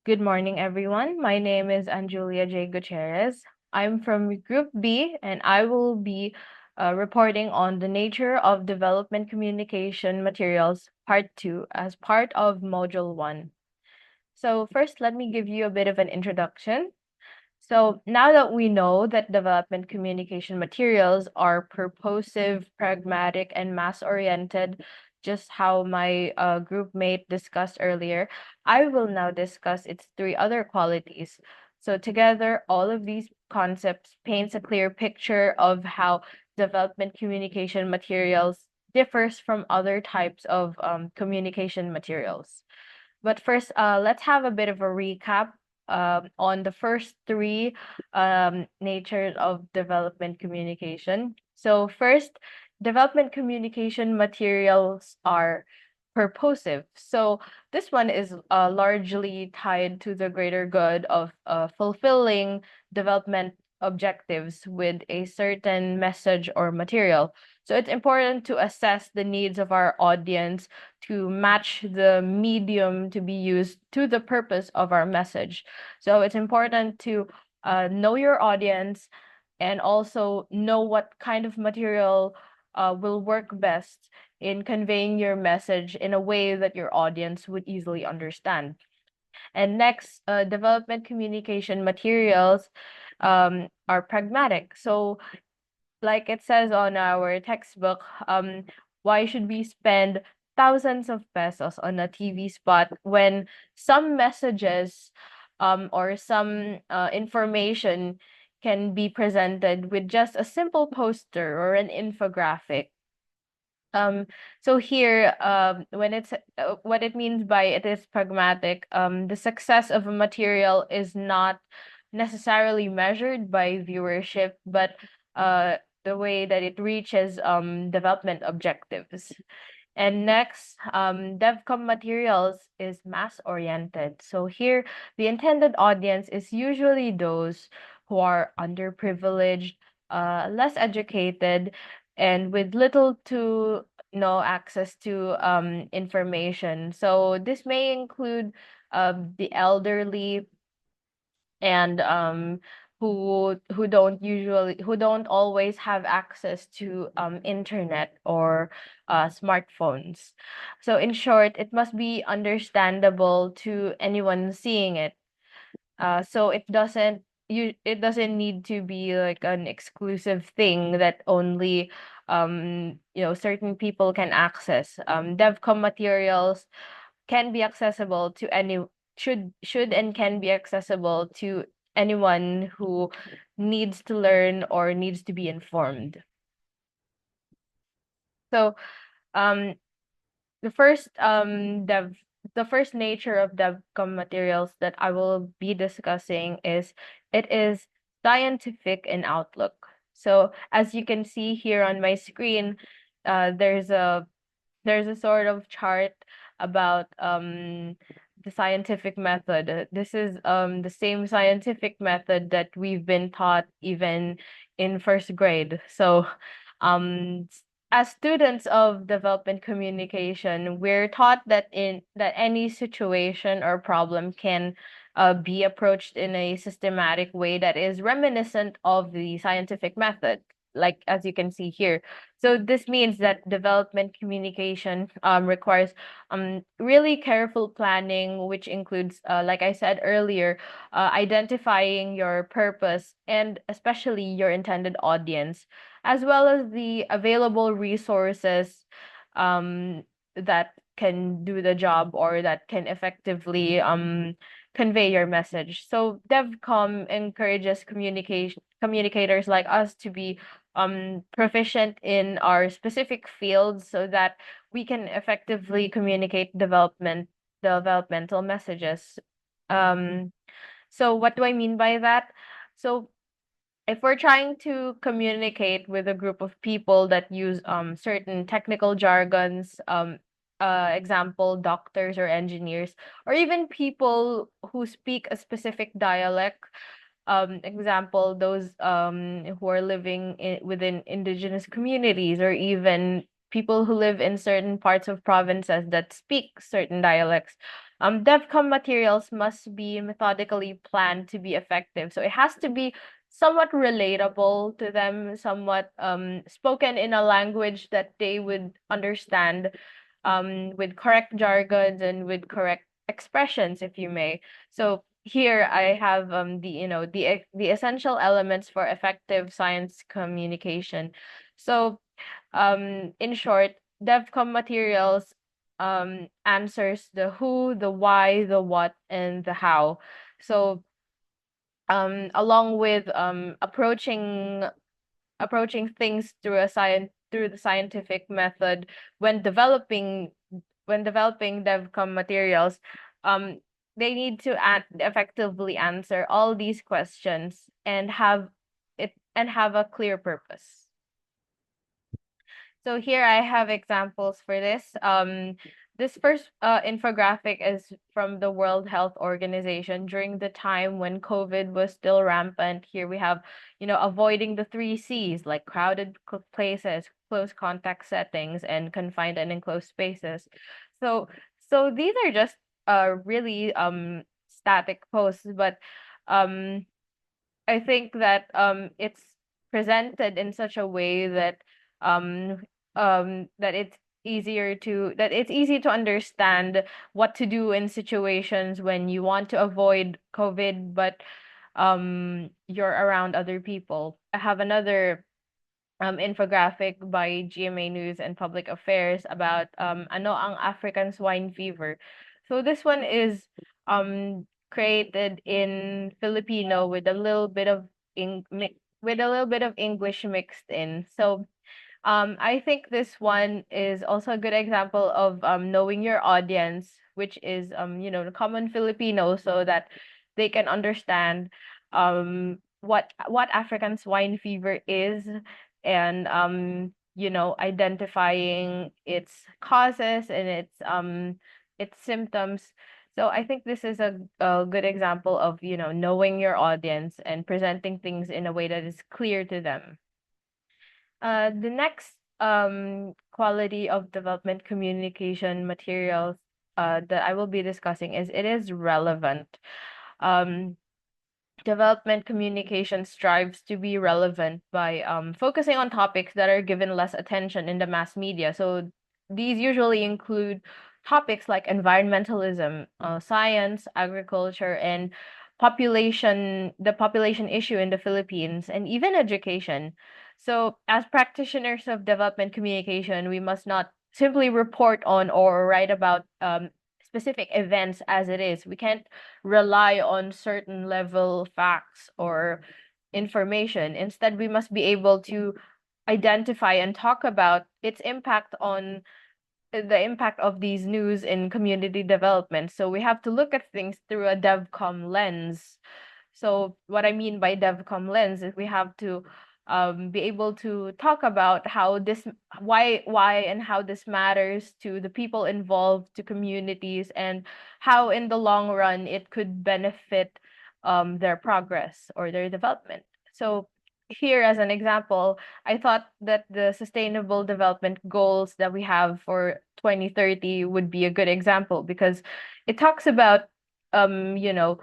Good morning, everyone. My name is Anjulia J. Gutierrez. I'm from Group B, and I will be reporting on the nature of development communication materials, Part 2, as part of Module 1. So, first, let me give you a bit of an introduction. So now that we know that development communication materials are purposive, pragmatic, and mass-oriented, just how my group mate discussed earlier, I will now discuss its three other qualities. So together, all of these concepts paints a clear picture of how development communication materials differs from other types of communication materials. But first, let's have a bit of a recap on the first three natures of development communication. So first, development communication materials are purposive. So this one is largely tied to the greater good of fulfilling development objectives with a certain message or material. So it's important to assess the needs of our audience to match the medium to be used to the purpose of our message. So it's important to know your audience and also know what kind of material will work best in conveying your message in a way that your audience would easily understand. And next, development communication materials are pragmatic. So like it says on our textbook, why should we spend thousands of pesos on a TV spot when some messages or some information can be presented with just a simple poster or an infographic? Um, so here, when it's what it means by it is pragmatic, the success of a material is not necessarily measured by viewership, but uh, the way that it reaches development objectives. And next, DevCom materials is mass oriented. So here, the intended audience is usually those who are underprivileged, less educated, and with little to no access to information. So this may include the elderly and who don't always have access to internet or smartphones. So in short, it must be understandable to anyone seeing it. So it doesn't need to be like an exclusive thing that only certain people can access. DevCom materials can be accessible to any should and can be accessible to anyone who needs to learn or needs to be informed. So um the first the first nature of DevCom materials that I will be discussing is it is scientific in outlook. So as you can see here on my screen, there's a sort of chart about the scientific method. This is the same scientific method that we've been taught even in first grade. So um as students of development communication, we're taught that any situation or problem can be approached in a systematic way that is reminiscent of the scientific method, like as you can see here. So this means that development communication requires really careful planning, which includes, like I said earlier, identifying your purpose and especially your intended audience, as well as the available resources that can do the job or that can effectively convey your message. So DevCom encourages communicators like us to be proficient in our specific fields so that we can effectively communicate developmental messages. Um, so what do I mean by that? So if we're trying to communicate with a group of people that use certain technical jargons, example, doctors or engineers, or even people who speak a specific dialect, example, those who are living within indigenous communities, or even people who live in certain parts of provinces that speak certain dialects. DevCom materials must be methodically planned to be effective. So it has to be somewhat relatable to them, somewhat spoken in a language that they would understand, with correct jargons and with correct expressions, if you may. So here I have the essential elements for effective science communication. So in short, DevCom materials answers the who, the why, the what, and the how. So along with approaching things through through the scientific method when developing DevCom materials, um they need to effectively answer all these questions and have a clear purpose. So here I have examples for this. This first infographic is from the World Health Organization during the time when COVID was still rampant. Here we have, avoiding the three C's, like crowded places, close contact settings, and confined and enclosed spaces. So these are just really static posts, but um I think that it's presented in such a way that um that it's easy to understand what to do in situations when you want to avoid COVID, but you're around other people. I have another infographic by GMA News and Public Affairs about ano ang African swine fever. So this one is created in Filipino with a little bit of English mixed in. So I think this one is also a good example of knowing your audience, which is the common Filipino, so that they can understand what African swine fever is, and identifying its causes and its symptoms. So I think this is a good example of knowing your audience and presenting things in a way that is clear to them. The next quality of development communication materials that I will be discussing is it is relevant. Um, Development communication strives to be relevant by focusing on topics that are given less attention in the mass media. So these usually include topics like environmentalism, science, agriculture, and the population issue in the Philippines, and even education. So as practitioners of development communication, we must not simply report on or write about specific events as it is. We can't rely on certain level facts or information. Instead, we must be able to identify and talk about its impact on the impact of these news in community development. So we have to look at things through a DevCom lens. So what I mean by DevCom lens is we have to be able to talk about why and how this matters to the people involved, to communities, and how in the long run it could benefit their progress or their development. So here as an example, I thought that the sustainable development goals that we have for 2030 would be a good example, because it talks about you know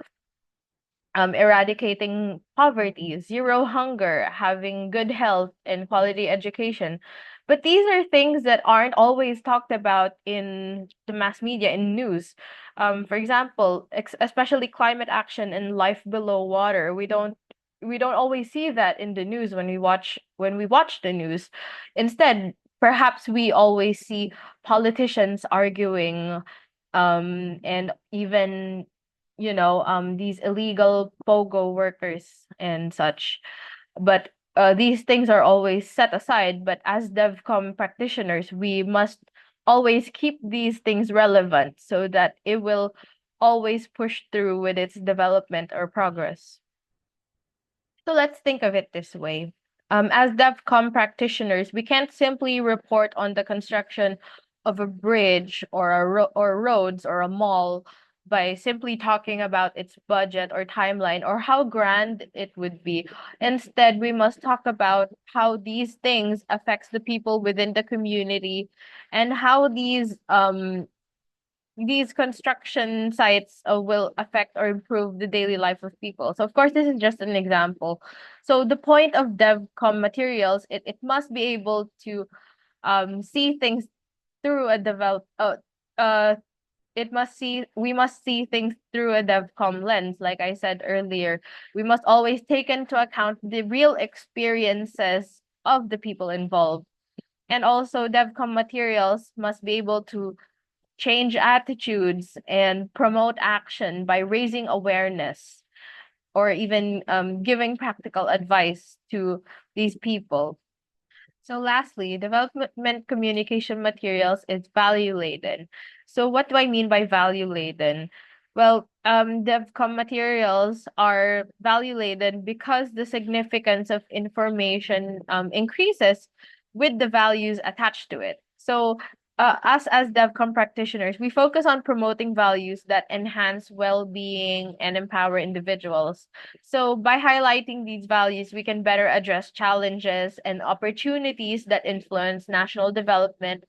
eradicating poverty, zero hunger, having good health, and quality education. But these are things that aren't always talked about in the mass media, in news. For example, especially climate action and life below water. We don't always see that in the news when we watch the news. Instead, perhaps we always see politicians arguing, and even these illegal pogo workers and such. But these things are always set aside. But as DevCom practitioners, we must always keep these things relevant so that it will always push through with its development or progress. So let's think of it this way. As DevCom practitioners, we can't simply report on the construction of a bridge or or roads or a mall by simply talking about its budget or timeline or how grand it would be. Instead, we must talk about how these things affects the people within the community, and how these construction sites will affect or improve the daily life of people. So of course, this is just an example. So the point of DevCom materials, it must be able to see things through a uh we must see things through a DevCom lens. Like I said earlier, we must always take into account the real experiences of the people involved. And also, DevCom materials must be able to change attitudes and promote action by raising awareness or even giving practical advice to these people. So lastly, development communication materials is value laden. So what do I mean by value laden? Well, DevCom materials are value laden because the significance of information increases with the values attached to it. So us as DevCom practitioners, we focus on promoting values that enhance well-being and empower individuals. So by highlighting these values, we can better address challenges and opportunities that influence national development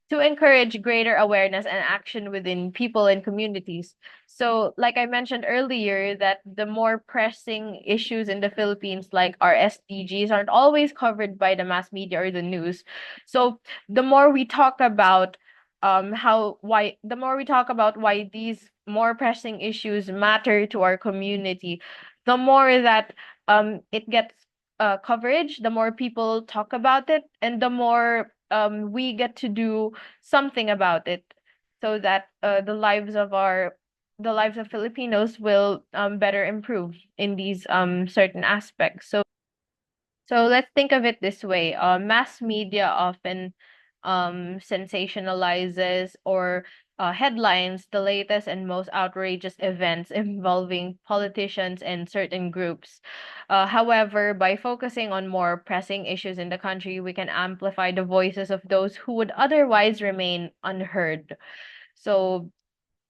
to encourage greater awareness and action within people and communities. So, like I mentioned earlier, that the more pressing issues in the Philippines, like our SDGs, aren't always covered by the mass media or the news. So, the more we talk about the more we talk about why these more pressing issues matter to our community, the more that it gets coverage, the more people talk about it, and the more we get to do something about it so that the lives of Filipinos will better improve in these certain aspects. So let's think of it this way. Mass media often sensationalizes or headlines the latest and most outrageous events involving politicians and certain groups. However, by focusing on more pressing issues in the country, we can amplify the voices of those who would otherwise remain unheard. So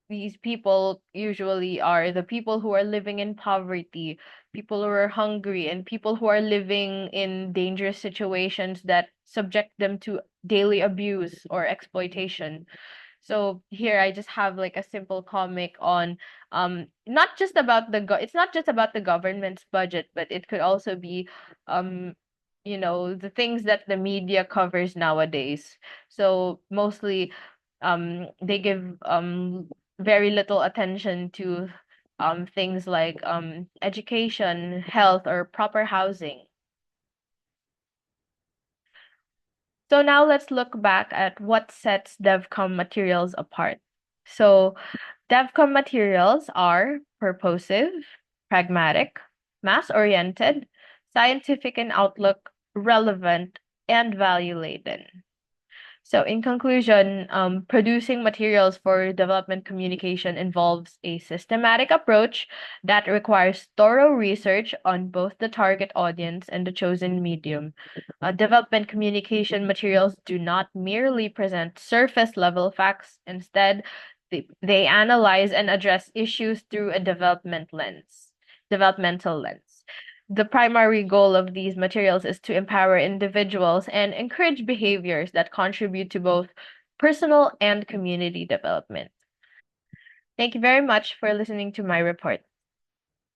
these people usually are the people who are living in poverty, people who are hungry, and people who are living in dangerous situations that subject them to daily abuse or exploitation. So here I just have like a simple comic on not just about it's not just about the government's budget, but it could also be um the things that the media covers nowadays. So mostly they give very little attention to things like education, health, or proper housing. So now let's look back at what sets DevCom materials apart. So DevCom materials are purposive, pragmatic, mass-oriented, scientific in outlook, relevant, and value-laden. So, in conclusion, producing materials for development communication involves a systematic approach that requires thorough research on both the target audience and the chosen medium. Development communication materials do not merely present surface level facts, instead, they analyze and address issues through a developmental lens. The primary goal of these materials is to empower individuals and encourage behaviors that contribute to both personal and community development. Thank you very much for listening to my report.